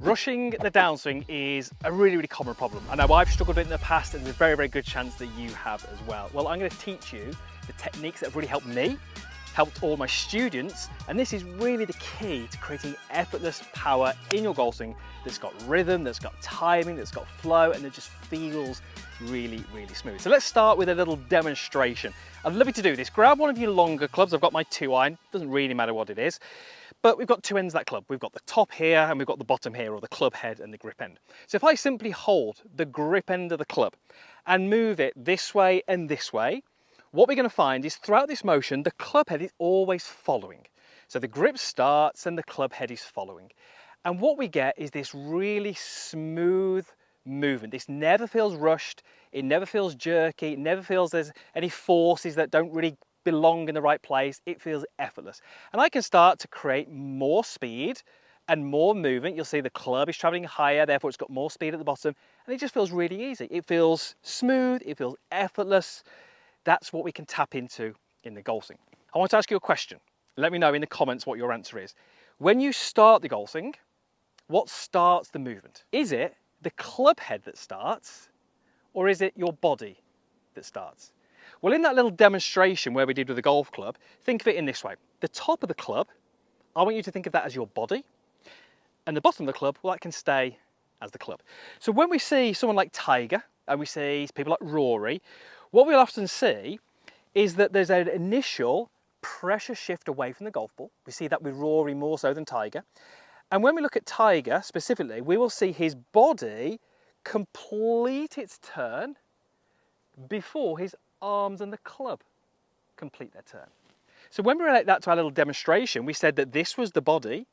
Rushing the downswing is a really common problem. I know I've struggled with it in the past, and there's a very good chance that you have as well. Well, I'm going to teach you the techniques that have really helped me, helped all my students, and this is really the key to creating effortless power in your golf swing that's got rhythm, that's got timing, that's got flow, and that just feels really smooth. So let's start with a little demonstration. I'd love you to do this. Grab one of your longer clubs. I've got my 2-iron, doesn't really matter what it is. But we've got two ends of that club. We've got the top here and we've got the bottom here, or the club head and the grip end. So if I simply hold the grip end of the club and move it this way and this way, what we're going to find is throughout this motion, the club head is always following. So the grip starts and the club head is following. And what we get is this really smooth movement. This never feels rushed, it never feels jerky, it never feels there's any forces that don't really belong in the right place. It feels effortless. And I can start to create more speed and more movement. You'll see the club is traveling higher, therefore it's got more speed at the bottom, and it just feels really easy. It feels smooth, it feels effortless. That's what we can tap into in the golf swing. I want to ask you a question. Let me know in the comments what your answer is. When you start the golf swing, what starts the movement? Is it the club head that starts, or is it your body that starts? Well, in that little demonstration where we did with the golf club, think of it in this way. The top of the club, I want you to think of that as your body, and the bottom of the club, well, that can stay as the club. So when we see someone like Tiger, and we see people like Rory, what we'll often see is that there's an initial pressure shift away from the golf ball. We see that with Rory more so than Tiger. And when we look at Tiger specifically, we will see his body complete its turn before his arms and the club complete their turn. So when we relate that to our little demonstration, we said that this was the body.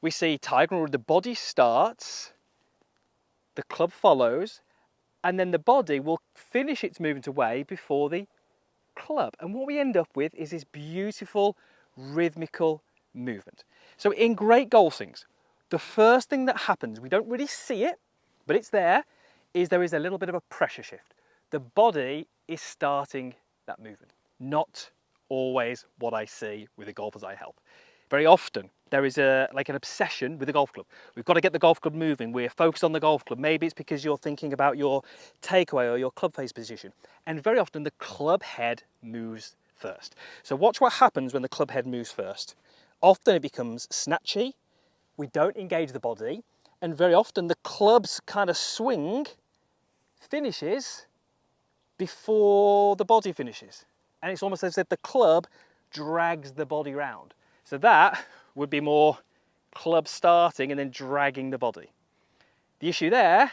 We see Tiger, the body starts, the club follows, and then the body will finish its movement away before the club. And what we end up with is this beautiful rhythmical movement. So in great golf swings, the first thing that happens, we don't really see it, but it's there is a little bit of a pressure shift. The body is starting that movement. Not always what I see with the golfers I help. Very often there is like an obsession with the golf club. We've got to get the golf club moving. We're focused on the golf club. Maybe it's because you're thinking about your takeaway or your club face position. And very often the club head moves first. So watch what happens when the club head moves first. Often it becomes snatchy. We don't engage the body. And very often the club's kind of swing finishes before the body finishes. And it's almost as if the club drags the body round. So that would be more club starting and then dragging the body. The issue there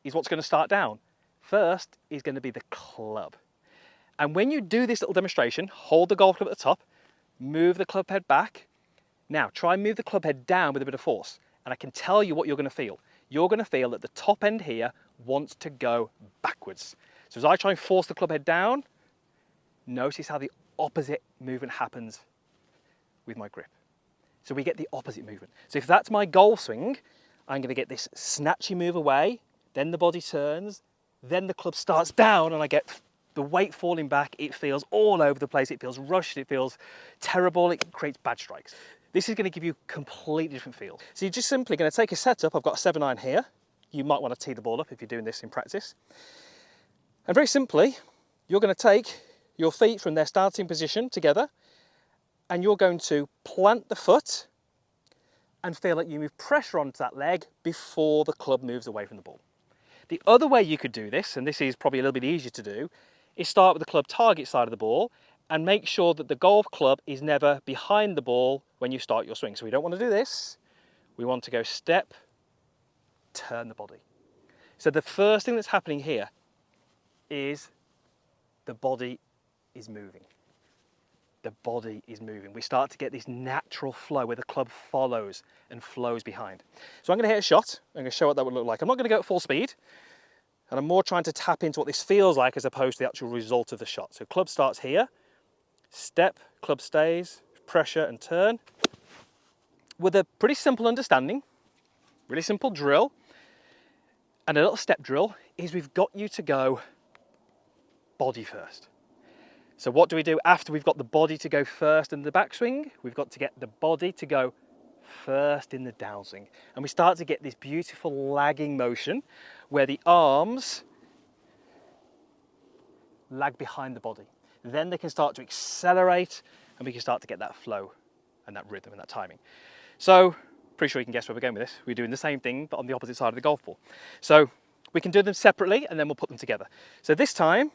is what's going to start down. First is going to be the club. And when you do this little demonstration, hold the golf club at the top, move the club head back. Now try and move the club head down with a bit of force. And I can tell you what you're going to feel. You're going to feel that the top end here wants to go backwards. So as I try and force the club head down, notice how the opposite movement happens with my grip. So we get the opposite movement. So if that's my golf swing, I'm going to get this snatchy move away, then the body turns, then the club starts down and I get the weight falling back. It feels all over the place. It feels rushed. It feels terrible. It creates bad strikes. This is going to give you a completely different feel. So you're just simply going to take a setup. I've got a 7-iron here. You might want to tee the ball up if you're doing this in practice. And very simply, you're going to take your feet from their starting position together and you're going to plant the foot and feel like you move pressure onto that leg before the club moves away from the ball. The other way you could do this, and this is probably a little bit easier to do, is start with the club target side of the ball and make sure that the golf club is never behind the ball when you start your swing. So we don't want to do this. We want to go step, turn the body. So the first thing that's happening here is the body is moving. The body is moving. We start to get this natural flow where the club follows and flows behind. So I'm going to hit a shot. I'm going to show what that would look like. I'm not going to go at full speed. And I'm more trying to tap into what this feels like as opposed to the actual result of the shot. So club starts here. Step, club stays, pressure and turn. With a pretty simple understanding, really simple drill, and a little step drill is we've got you to go body first. So what do we do after we've got the body to go first in the backswing? We've got to get the body to go first in the downswing. And we start to get this beautiful lagging motion where the arms lag behind the body. Then they can start to accelerate and we can start to get that flow and that rhythm and that timing. So, pretty sure you can guess where we're going with this. We're doing the same thing, but on the opposite side of the golf ball. So, we can do them separately and then we'll put them together. So this time,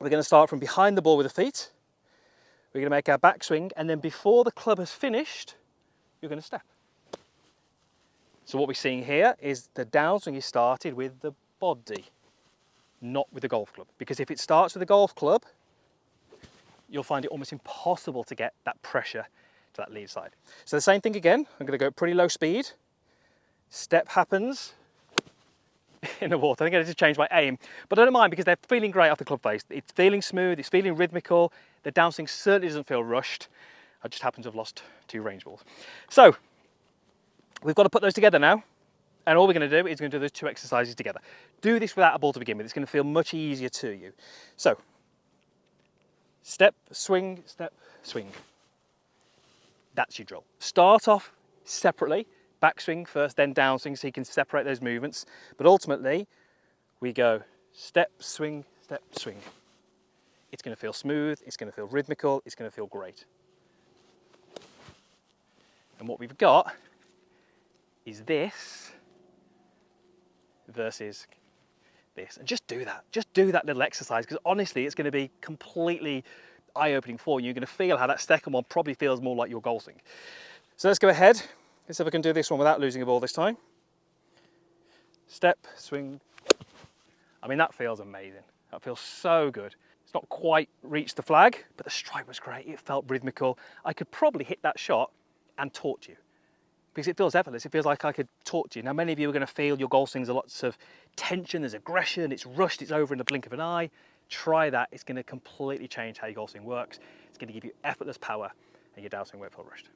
we're going to start from behind the ball with the feet. We're going to make our backswing, and then before the club has finished, you're going to step. So what we're seeing here is the downswing is started with the body, not with the golf club. Because if it starts with the golf club, you'll find it almost impossible to get that pressure to that lead side. So the same thing again, I'm going to go pretty low speed. Step happens in the water. I think I need to change my aim, but I don't mind because they're feeling great off the club face. It's feeling smooth, it's feeling rhythmical. The downswing certainly doesn't feel rushed. I just happen to have lost 2 range balls. So we've got to put those together now. And all we're going to do is going to do those 2 exercises together. Do this without a ball to begin with. It's going to feel much easier to you. So step, swing, swing. That's your drill. Start off separately. Backswing first, then downswing, so you can separate those movements. But ultimately, we go step, swing, swing. It's going to feel smooth, it's going to feel rhythmical, it's going to feel great. And what we've got is this versus this. And just do that. Just do that little exercise, because honestly, it's going to be completely eye-opening for you. You're going to feel how that second one probably feels more like your goal swing. So let's go ahead. Let's see if I can do this one without losing a ball this time. Step, swing. I mean, that feels amazing. That feels so good. It's not quite reached the flag, but the strike was great. It felt rhythmical. I could probably hit that shot and torch you, because it feels effortless. It feels like I could torch you. Now, many of you are going to feel your golf swings, lots of tension, there's aggression, it's rushed, it's over in the blink of an eye. Try that. It's going to completely change how your golf swing works. It's going to give you effortless power and your downswing won't feel rushed.